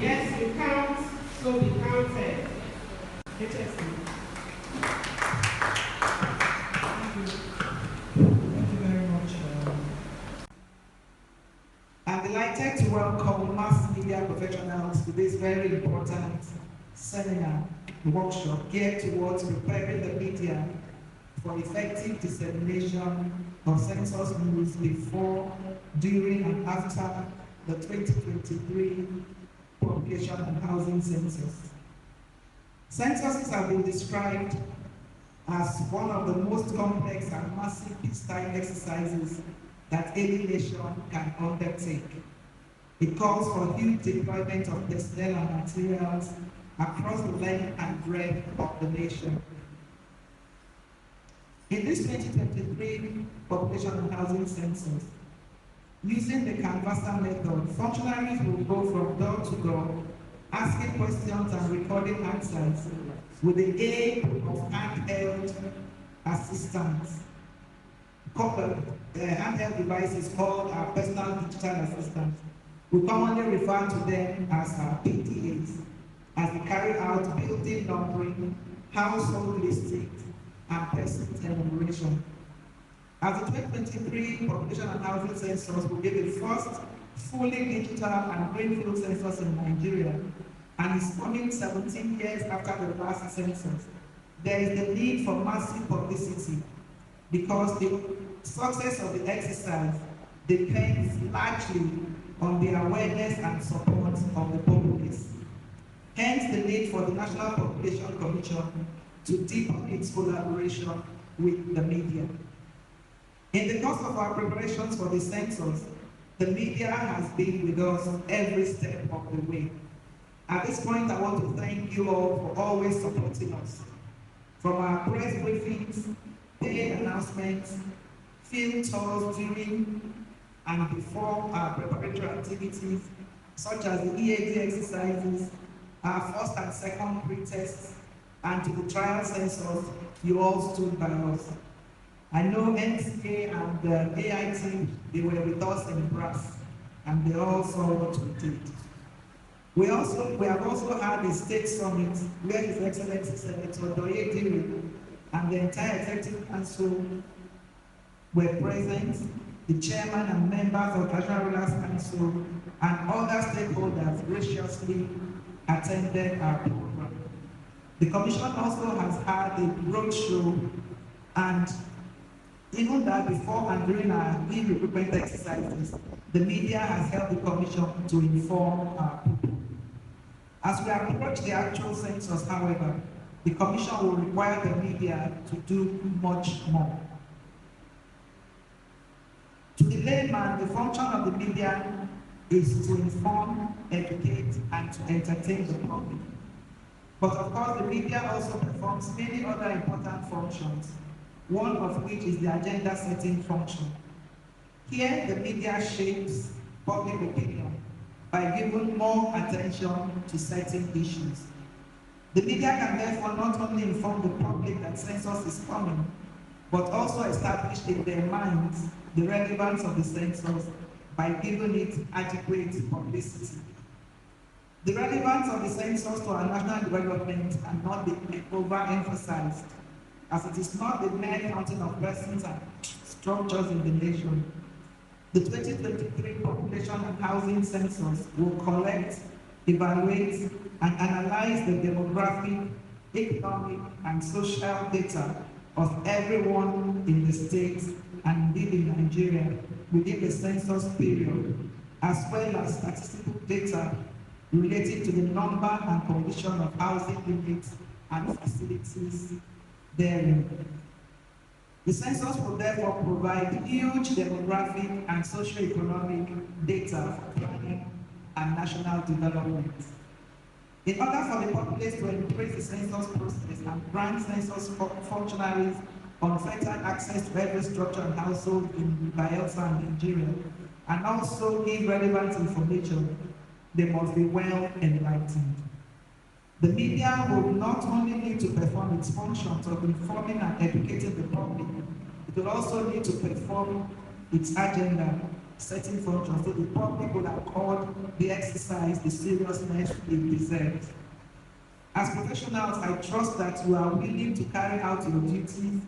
Yes, you count, so be counted. HSC. Thank you very much. I'm delighted to welcome mass media professionals to this very important seminar workshop geared towards preparing the media for effective dissemination of census news before, during, and after the 2023 Population and Housing Census. Censuses have been described as one of the most complex and massive peacetime exercises that any nation can undertake. It calls for huge deployment of personnel and materials across the length and breadth of the nation. In this 2023 Population and Housing Census, using the canvasser method, functionaries will go from door to door, asking questions and recording answers with the aid of handheld assistants. Handheld devices called our personal digital assistants. We commonly refer to them as our PDAs, as they carry out building numbering, household listings, and person enumeration. As the 2023 Population and Housing Census will be the first fully digital and greenfield census in Nigeria, and is coming 17 years after the last census, there is the need for massive publicity because the success of the exercise depends largely on the awareness and support of the populace. Hence the need for the National Population Commission to deepen its collaboration with the media. In the course of our preparations for the census, the media has been with us every step of the way. At this point, I want to thank you all for always supporting us. From our press briefings, day announcements, field tours during and before our preparatory activities, such as the EAD exercises, our first and second pre-tests, and to the trial census, you all stood by us. I know NCA and the AIT, they were with us in brass, and they all saw what we did. We have also had a state summit where His Excellency Senator Doye Diri and the entire Executive Council were present, the chairman and members of the National Rulers Council and other stakeholders graciously attended our program. The Commission also has had a roadshow, and even that before and during our e-recruitment exercises, the media has helped the Commission to inform our people. As we approach the actual census, however, the Commission will require the media to do much more. To the layman, the function of the media is to inform, educate, and to entertain the public. But of course, the media also performs many other important functions, one of which is the agenda setting function. Here, the media shapes public opinion by giving more attention to certain issues. The media can therefore not only inform the public that census is coming, but also establish in their minds the relevance of the census by giving it adequate publicity. The relevance of the census to our national development cannot be overemphasized, as it is not the mere counting of persons and structures in the nation. The 2023 Population and Housing Census will collect, evaluate, and analyze the demographic, economic, and social data of everyone in the state and indeed in Nigeria within the census period, as well as statistical data relating to the number and condition of housing units and facilities therein. The census will therefore provide huge demographic and socio-economic data for planning and national development. In order for the populace to embrace the census process and grant census functionaries unfettered access to every structure and household in Bayelsa and Nigeria, and also give relevant information, they must be well enlightened. The media will not only need to perform its functions of informing and educating the public, it will also need to perform its agenda certain functions, so the public would accord the exercise the seriousness it deserves. As professionals, I trust that you are willing to carry out your duties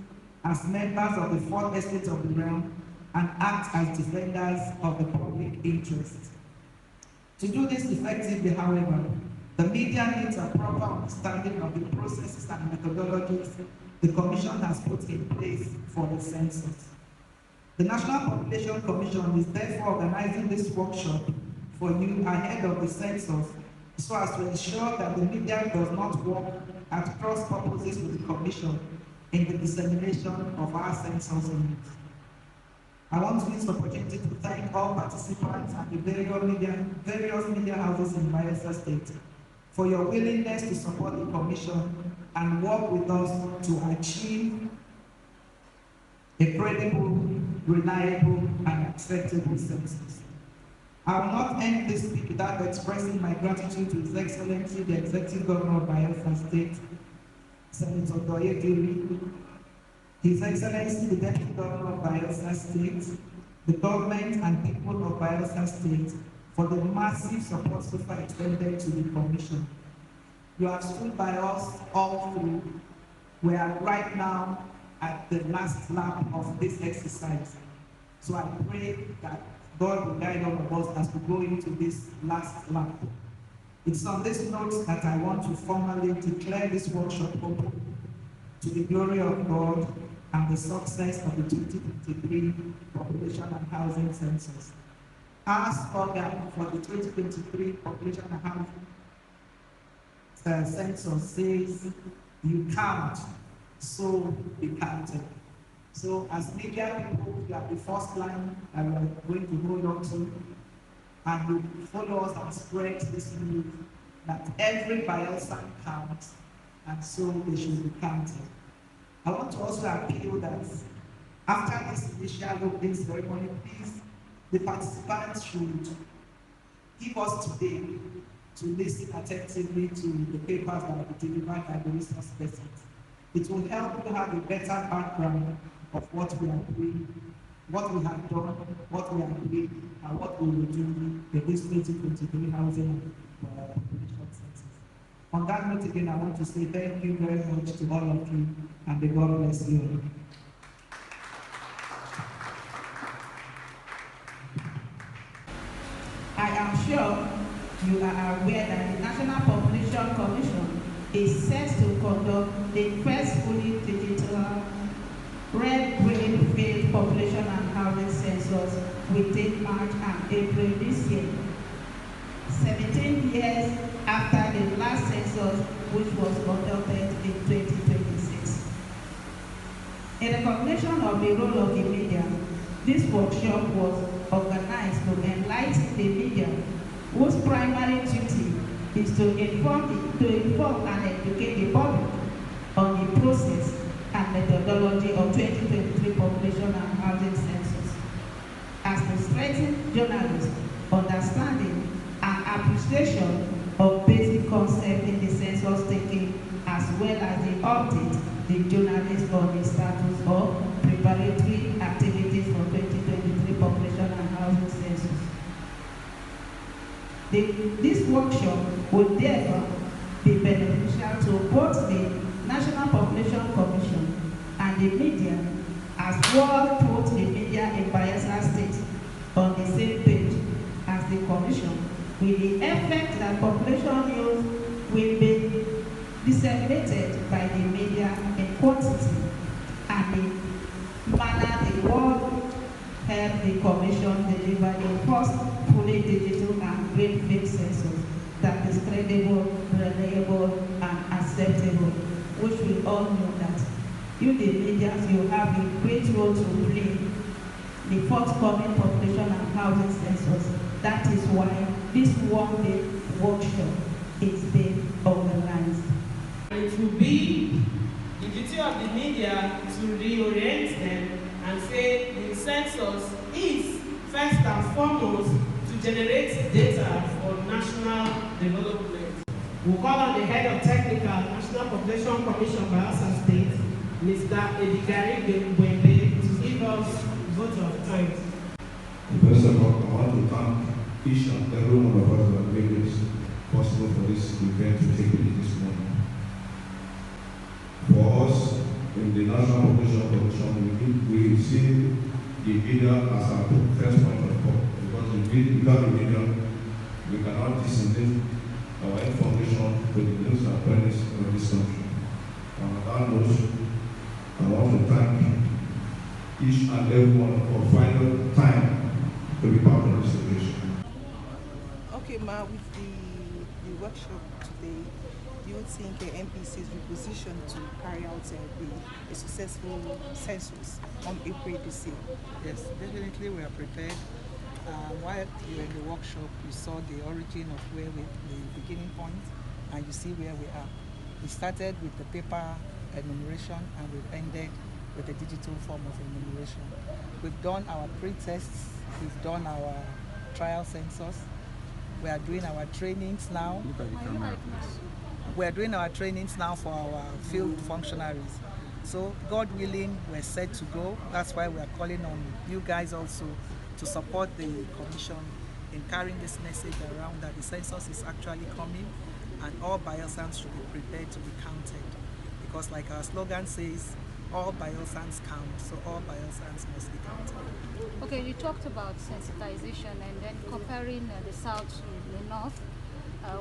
as members of the fourth estate of the realm and act as defenders of the public interest. To do this effectively, however, the media needs a proper understanding of the processes and methodologies the Commission has put in place for the census. The National Population Commission is therefore organizing this workshop for you ahead of the census so as to ensure that the media does not work at cross purposes with the Commission in the dissemination of our census needs. I want to use the opportunity to thank all participants and the various media houses in Bayelsa State for your willingness to support the Commission and work with us to achieve a credible, reliable, and acceptable census. I will not end this speech without expressing my gratitude to His Excellency, the Executive Governor of Bayelsa State, Senator Doye, His Excellency, the Deputy Governor of Bayelsa State, the government and people of Bayelsa State for the massive support so far extended to the Commission. You have stood by us all through. We are right now at the last lap of this exercise. So I pray that God will guide all of us as we go into this last lap. It's on this note that I want to formally declare this workshop open to the glory of God and the success of the 2023 Population and Housing Census. Our slogan for the 2023 Population and Housing Census says, "You count, so be counted." So as media people, we are the first line that we are going to hold on to, and you follow us and spread this news that every Bayelsan counts, and so they should be counted. I want to also appeal that after this initial opening ceremony, please, the participants should give us today to listen attentively to the papers that will be delivered by the resource persons. It will help you have a better background of what we are doing, what we have done, what we are doing, and what we will do in this 2023 housing population census. On that note, again, I want to say thank you very much to all of you, and may God bless you. I am sure you are aware that the National Population Commission is set to conduct the first fully digital red brain field population and housing census within March and April this year, 17 years after the last census, which was conducted in 2026. In recognition of the role of the media, this workshop was organized to enlighten the media, whose primary duty is to inform and educate the public on the process and methodology of 2023 Population and Housing Census, as to strengthen journalists' understanding and appreciation of basic concepts in the census taking, as well as the update the journalists on the status of preparatory activities for 2023 Population and Housing Census. This workshop would therefore be beneficial to both the National Population Commission and the media, as well put the media in Bayelsa State on the same page as the Commission, with the effect that population news will be disseminated by the media in quantity and the manner the World Health Commission delivered the first fully digital and great field census that is credible, reliable, and acceptable, which we all know that you, the media, you have a great role to play the forthcoming population and housing census. That is why this one-day workshop is being organized. It will be the duty of the media to reorient them and say the census is first and foremost to generate data for national development. We'll call on the head of technical National Population Commission Bayelsa State, Mr. Edigari Gwembe, to give us vote of thanks. First of all, I want to thank each and every one of us that made it possible for this event to take place this morning. For us, in the National Population Commission, we see the media as our first point of call, because without the media, we cannot disseminate our information to the news and press of this country. And on that note, I want to thank each and every one for finding time to be part of this celebration. Okay, Ma, with the workshop today, do you think MPC is repositioned to carry out a successful census on April this year? Yes, definitely we are prepared. While you were in the workshop, you saw the origin of where the beginning point, and you see where we are. We started with the paper enumeration, and we've ended with the digital form of enumeration. We've done our pre-tests, we've done our trial census. We are doing our trainings now. Look at the camera, please. We are doing our trainings now for our field functionaries. So, God willing, we're set to go. That's why we are calling on you guys also to support the commission in carrying this message around that the census is actually coming and all Bayelsans should be prepared to be counted. Because like our slogan says, all Bayelsans count, so all Bayelsans must be counted. Okay, you talked about sensitization and then comparing the South to the North.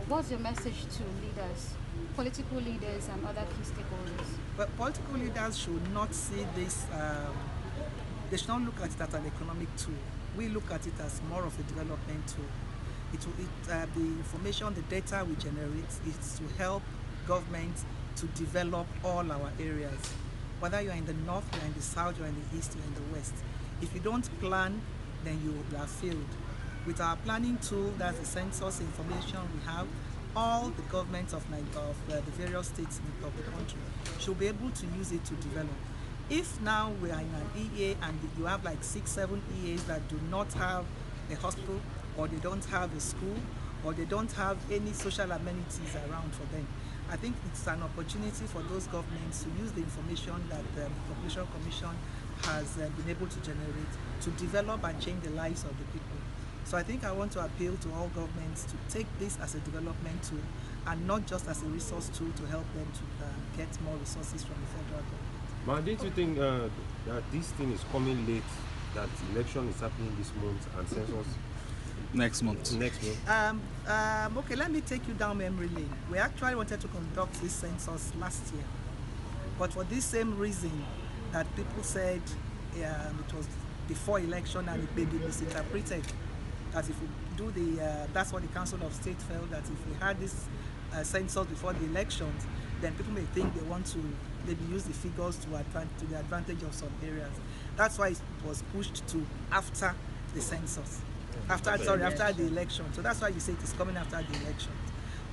What's your message to leaders, political leaders and other key stakeholders? But political leaders should not see this, they should not look at it as an economic tool. We look at it as more of a development tool. The information, the data we generate is to help government to develop all our areas. Whether you're in the north, you're in the south, you're in the east, you're in the west. If you don't plan, then you are failed. With our planning tool, that's the census information we have, all the governments of the various states of the country should be able to use it to develop. If now we are in an EA and you have like 6-7 EAs that do not have a hospital, or they don't have a school, or they don't have any social amenities around for them, I think it's an opportunity for those governments to use the information that the Population Commission has been able to generate to develop and change the lives of the people. So I think I want to appeal to all governments to take this as a development tool and not just as a resource tool to help them to get more resources from the federal government. Ma, didn't you think that this thing is coming late, that election is happening this month and census next month? Okay, let me take you down memory lane. We actually wanted to conduct this census last year, but for this same reason that people said it was before election and it may be misinterpreted, that if we do that's what the Council of State felt, that if we had this census before the elections, then people may think they want to maybe use the figures to the advantage of some areas. That's why it was pushed to after the census, after the election. So that's why you say it is coming after the election.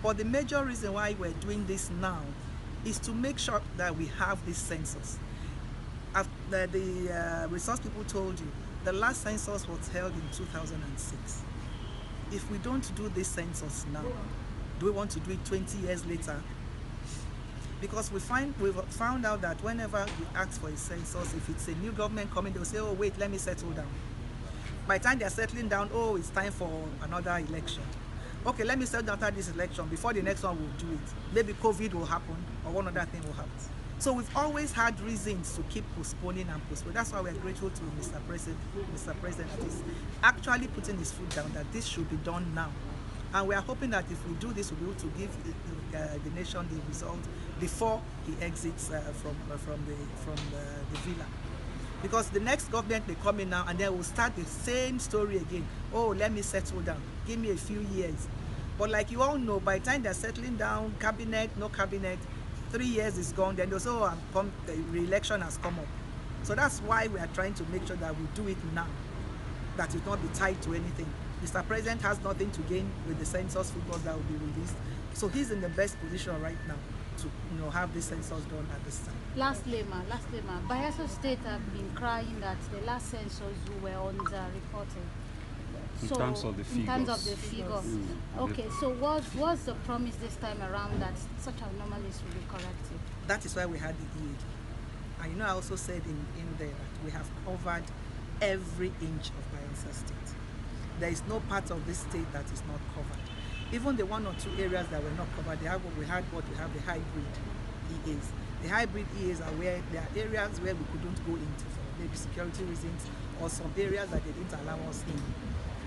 But the major reason why we're doing this now is to make sure that we have this census. After the resource people told you, the last census was held in 2006. If we don't do this census now, do we want to do it 20 years later? Because we've found out that whenever we ask for a census, if it's a new government coming, they'll say, oh wait, let me settle down. By the time they're settling down, oh, it's time for another election. Okay, let me settle down after this election. Before the next one, we'll do it. Maybe COVID will happen or one other thing will happen. So we've always had reasons to keep postponing and postponing. That's why we're grateful to Mr. President that is actually putting his foot down, that this should be done now. And we are hoping that if we do this, we'll be able to give the nation the result before he exits from the villa. Because the next government may come in now and then we'll start the same story again. Oh, let me settle down. Give me a few years. But like you all know, by the time they're settling down, cabinet, no cabinet, 3 years is gone, then they'll say, oh, the re-election has come up. So that's why we are trying to make sure that we do it now, that it will not be tied to anything. Mr. President has nothing to gain with the census figures that will be released. So he's in the best position right now to have this census done at this time. Lastly, Bayelsa State have been crying that the last census were underreported. In terms of the figures. Okay, so what's the promise this time around that such anomalies will be corrected? That is why we had the EA. And I also said in there that we have covered every inch of Bayelsa State. there is no part of this state that is not covered. Even the 1 or 2 areas that were not covered, they have what we have the hybrid EAs. The hybrid EAs are where there are areas where we couldn't go into for maybe security reasons, or some areas that they didn't allow us in.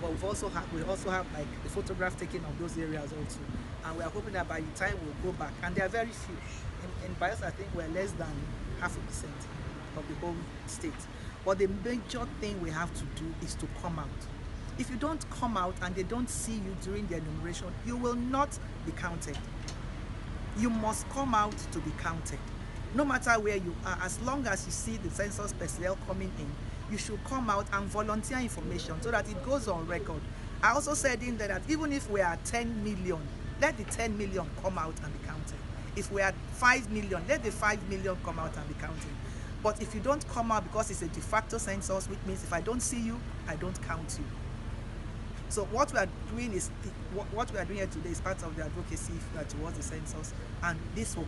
But we also have like the photograph taking of those areas also. And we are hoping that by the time we'll go back, and there are very few. In Bios, I think we're less than 0.5% of the whole state. But the major thing we have to do is to come out. If you don't come out and they don't see you during the enumeration, you will not be counted. You must come out to be counted. No matter where you are, as long as you see the census personnel coming in, you should come out and volunteer information so that it goes on record. I also said in there that even if we are 10 million, let the 10 million come out and be counted. If we are 5 million, let the 5 million come out and be counted. But if you don't come out because it's a de facto census, which means if I don't see you, I don't count you. So what we are doing is, what we are doing here today is part of the advocacy towards the census, and this will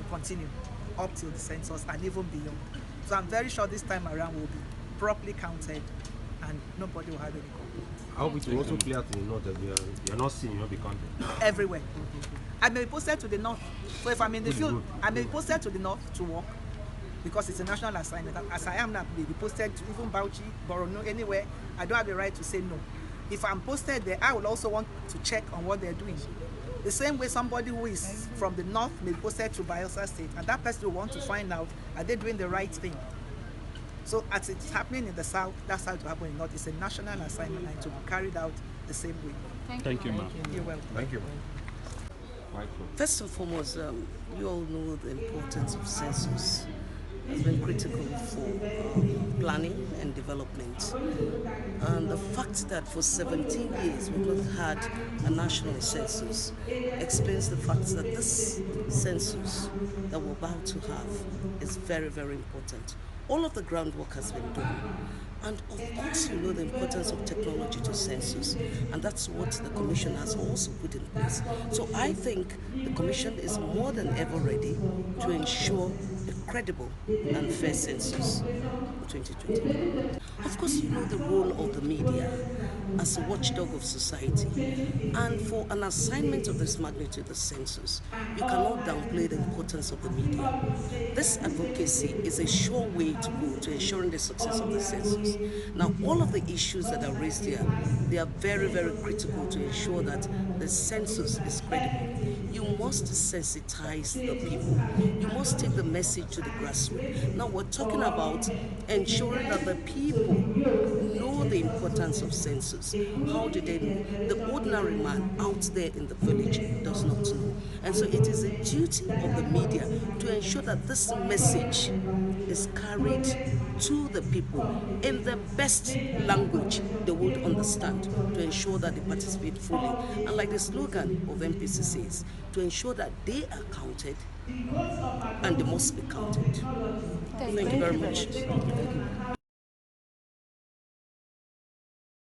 continue up till the census and even beyond. So I'm very sure this time around we'll be properly counted and nobody will have any complaints. I hope it will also clear to the north that we are not seeing you not be counted. Everywhere. I may be posted to the north. So if I'm in the field, I may be posted to the north to work because it's a national assignment. As I am now, may be posted to even Bauchi, Borno, anywhere. I don't have the right to say no. If I'm posted there, I will also want to check on what they're doing. The same way somebody who is from the north may be posted to Bayelsa State, and that person will want to find out, are they doing the right thing? So as it's happening in the south, that's how it will happen in the north. It's a national assignment and to be carried out the same way. Thank you, ma'am. You're welcome. Thank you. First and foremost, you all know the importance of census. Has been critical for planning and development. And the fact that for 17 years we've not had a national census explains the fact that this census that we're about to have is very, very important. All of the groundwork has been done. And of course, you know the importance of technology to census, and that's what the Commission has also put in place. So I think the Commission is more than ever ready to ensure a credible and fair census for 2020. Of course, you know the role of the media as a watchdog of society, and for an assignment of this magnitude, the census, you cannot downplay the importance of the media. This advocacy is a sure way to go to ensuring the success of the census. Now, all of the issues that are raised here, they are very, very critical to ensure that the census is credible. You must sensitize the people. You must take the message to the grassroots. Now, we're talking about ensuring that the people know the importance of census. How do they know? The ordinary man out there in the village does not know. And so it is a duty of the media to ensure that this message is carried to the people in the best language they would understand, to ensure that they participate fully. And like the slogan of MPC says, to ensure that they are counted and they must be counted. Thank you very much.